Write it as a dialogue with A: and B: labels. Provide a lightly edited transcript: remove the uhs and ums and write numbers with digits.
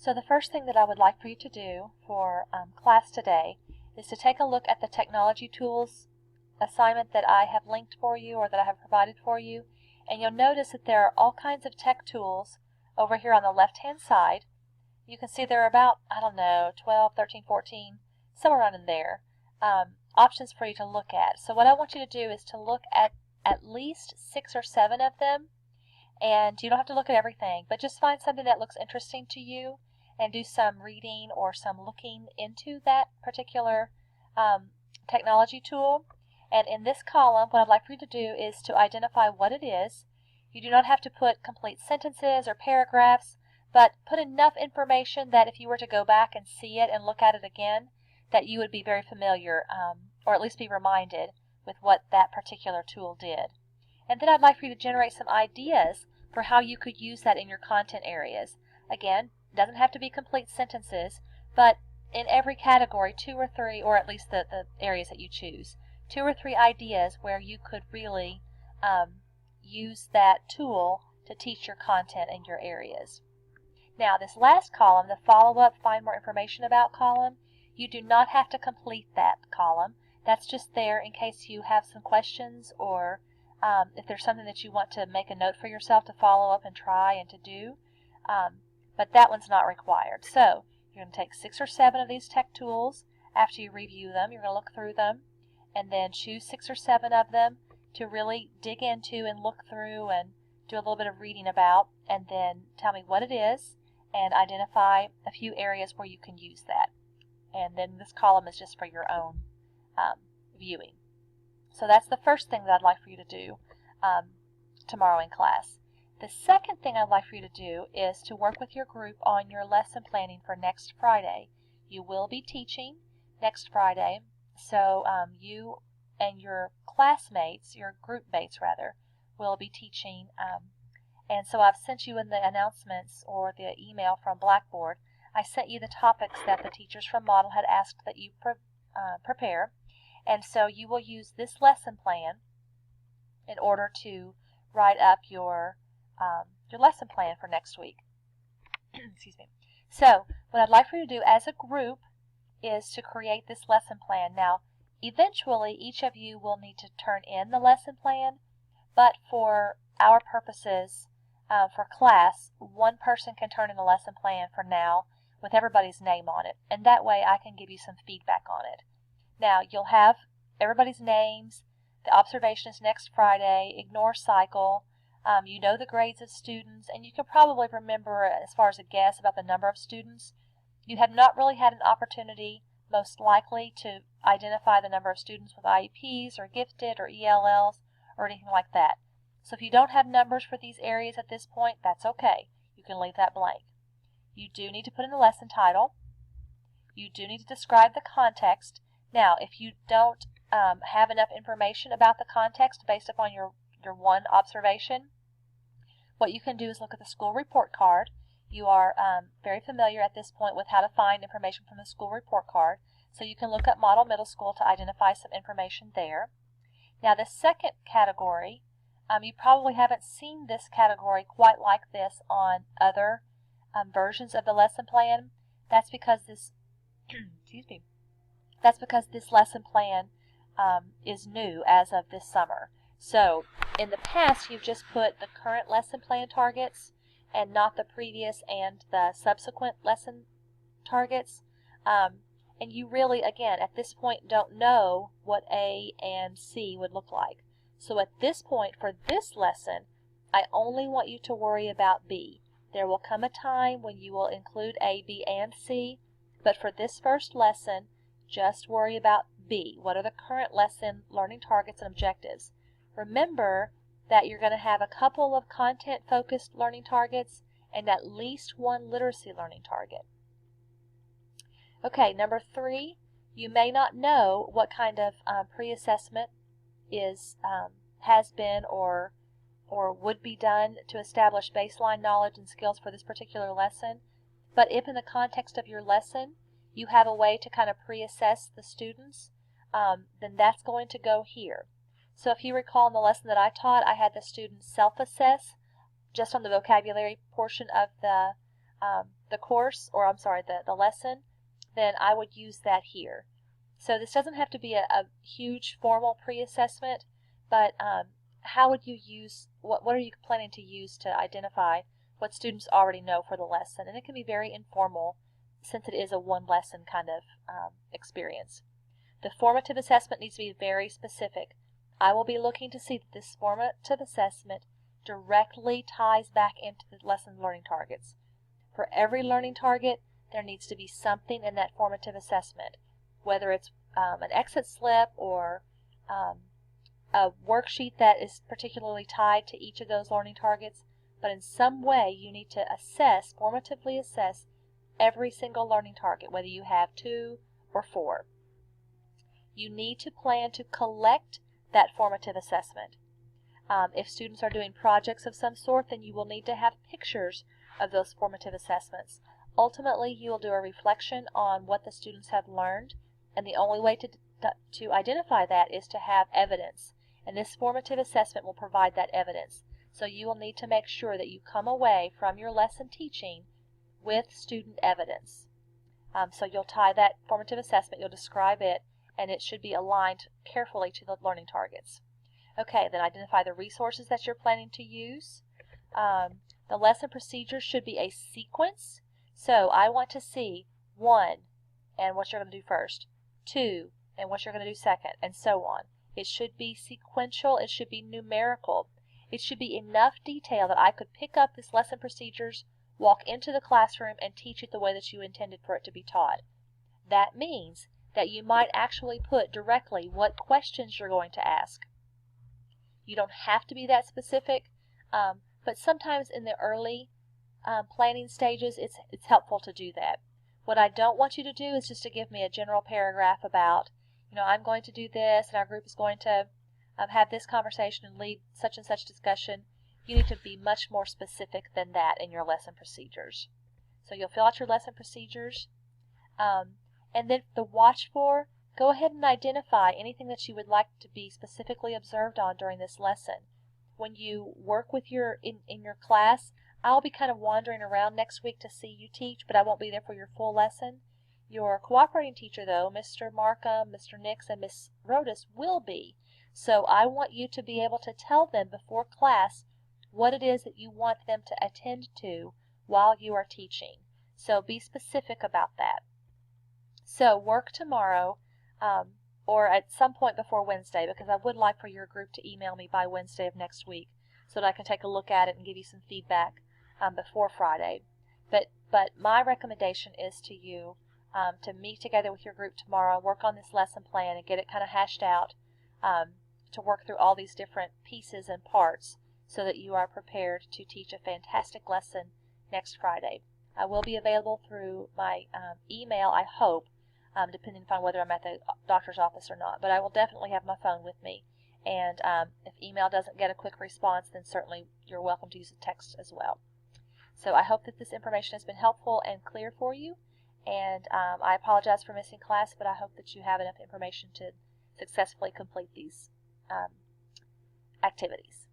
A: So the first thing that I would like for you to do for class today is to take a look at the technology tools assignment that I have linked for you or that I have provided for you, and you'll notice that there are all kinds of tech tools over here on the left-hand side. You can see there are about, 12, 13, 14, somewhere around in there, options for you to look at. So what I want you to do is to look at least 6 or 7 of them, and you don't have to look at everything, but just find something that looks interesting to you and do some reading or some looking into that particular technology tool. And in this column, what I'd like for you to do is to identify what it is. You do not have to put complete sentences or paragraphs, but put enough information that if you were to go back and see it and look at it again, that you would be very familiar, or at least be reminded with what that particular tool did. And then I'd like for you to generate some ideas for how you could use that in your content areas. Again, it doesn't have to be complete sentences, but in every category, 2 or 3, or at least the areas that you choose, 2 or 3 ideas where you could really use that tool to teach your content in your areas. Now, this last column, the follow-up, find more information about column, you do not have to complete that column. That's just there in case you have some questions, or if there's something that you want to make a note for yourself to follow up and try and to do. But that one's not required. So you're going to take 6 or 7 of these tech tools. After you review them, you're going to look through them and then choose 6 or 7 of them to really dig into and look through and do a little bit of reading about, and then tell me what it is and identify a few areas where you can use that. And then this column is just for your own viewing. So that's the first thing that I'd like for you to do tomorrow in class. The second thing I'd like for you to do is to work with your group on your lesson planning for next Friday. You will be teaching next Friday, so you and your classmates, your group mates rather, will be teaching. And so I've sent you in the announcements or the email from Blackboard, I sent you the topics that the teachers from Model had asked that you prepare. And so you will use this lesson plan in order to write up your lesson plan for next week. Excuse me. So what I'd like for you to do as a group is to create this lesson plan. Now, eventually each of you will need to turn in the lesson plan, but for our purposes for class, one person can turn in a lesson plan for now with everybody's name on it, and that way I can give you some feedback on it. Now, you'll have everybody's names. The observation is next Friday. Ignore cycle. You know the grades of students, and you can probably remember, as far as a guess, about the number of students. You have not really had an opportunity, most likely, to identify the number of students with IEPs or gifted or ELLs or anything like that. So if you don't have numbers for these areas at this point, that's okay. You can leave that blank. You do need to put in the lesson title. You do need to describe the context. Now, if you don't have enough information about the context based upon your one observation, what you can do is look at the school report card. You are very familiar at this point with how to find information from the school report card, so you can look up Model Middle School to identify some information there. Now, the second category, you probably haven't seen this category quite like this on other versions of the lesson plan. That's because this excuse me. That's because this lesson plan is new as of this summer. So in the past, you've just put the current lesson plan targets and not the previous and the subsequent lesson targets. And you really, again, at this point don't know what A and C would look like. So at this point, for this lesson, I only want you to worry about B. There will come a time when you will include A, B, and C, but for this first lesson, just worry about B. What are the current lesson learning targets and objectives? Remember that you're going to have a couple of content-focused learning targets and at least one literacy learning target. Okay, number 3, you may not know what kind of pre-assessment has been or would be done to establish baseline knowledge and skills for this particular lesson, but if in the context of your lesson you have a way to kind of pre-assess the students, then that's going to go here. So if you recall in the lesson that I taught, I had the students self-assess just on the vocabulary portion of the the course, or I'm sorry, the lesson, then I would use that here. So this doesn't have to be a huge formal pre-assessment, but how would you use, what are you planning to use to identify what students already know for the lesson? And it can be very informal since it is a one lesson kind of experience. The formative assessment needs to be very specific. I will be looking to see that this formative assessment directly ties back into the lesson learning targets. For every learning target, there needs to be something in that formative assessment, whether it's an exit slip or a worksheet that is particularly tied to each of those learning targets, but in some way you need to assess, formatively assess, every single learning target, whether you have 2 or 4. You need to plan to collect that formative assessment. If students are doing projects of some sort, then you will need to have pictures of those formative assessments. Ultimately, you will do a reflection on what the students have learned, and the only way to identify that is to have evidence. And this formative assessment will provide that evidence. So you will need to make sure that you come away from your lesson teaching with student evidence. So you'll tie that formative assessment, you'll describe it, and it should be aligned carefully to the learning targets. Okay, then identify the resources that you're planning to use. The lesson procedure should be a sequence. So I want to see 1 and what you're going to do first, 2 and what you're going to do second, and so on. It should be sequential, it should be numerical. It should be enough detail that I could pick up this lesson procedures, walk into the classroom, and teach it the way that you intended for it to be taught. That means that you might actually put directly what questions you're going to ask. You don't have to be that specific, but sometimes in the early planning stages, it's helpful to do that. What I don't want you to do is just to give me a general paragraph about, I'm going to do this, and our group is going to have this conversation and lead such and such discussion. You need to be much more specific than that in your lesson procedures. So you'll fill out your lesson procedures, and then the watch for, go ahead and identify anything that you would like to be specifically observed on during this lesson. When you work with in your class, I'll be kind of wandering around next week to see you teach, but I won't be there for your full lesson. Your cooperating teacher, though, Mr. Markham, Mr. Nix, and Miss Rodas, will be. So I want you to be able to tell them before class what it is that you want them to attend to while you are teaching. So be specific about that. So work tomorrow or at some point before Wednesday, because I would like for your group to email me by Wednesday of next week so that I can take a look at it and give you some feedback before Friday. But my recommendation is to you to meet together with your group tomorrow, work on this lesson plan and get it kind of hashed out, to work through all these different pieces and parts so that you are prepared to teach a fantastic lesson next Friday. I will be available through my email, I hope, depending upon whether I'm at the doctor's office or not. But I will definitely have my phone with me. And if email doesn't get a quick response, then certainly you're welcome to use a text as well. So I hope that this information has been helpful and clear for you. And I apologize for missing class, but I hope that you have enough information to successfully complete these activities.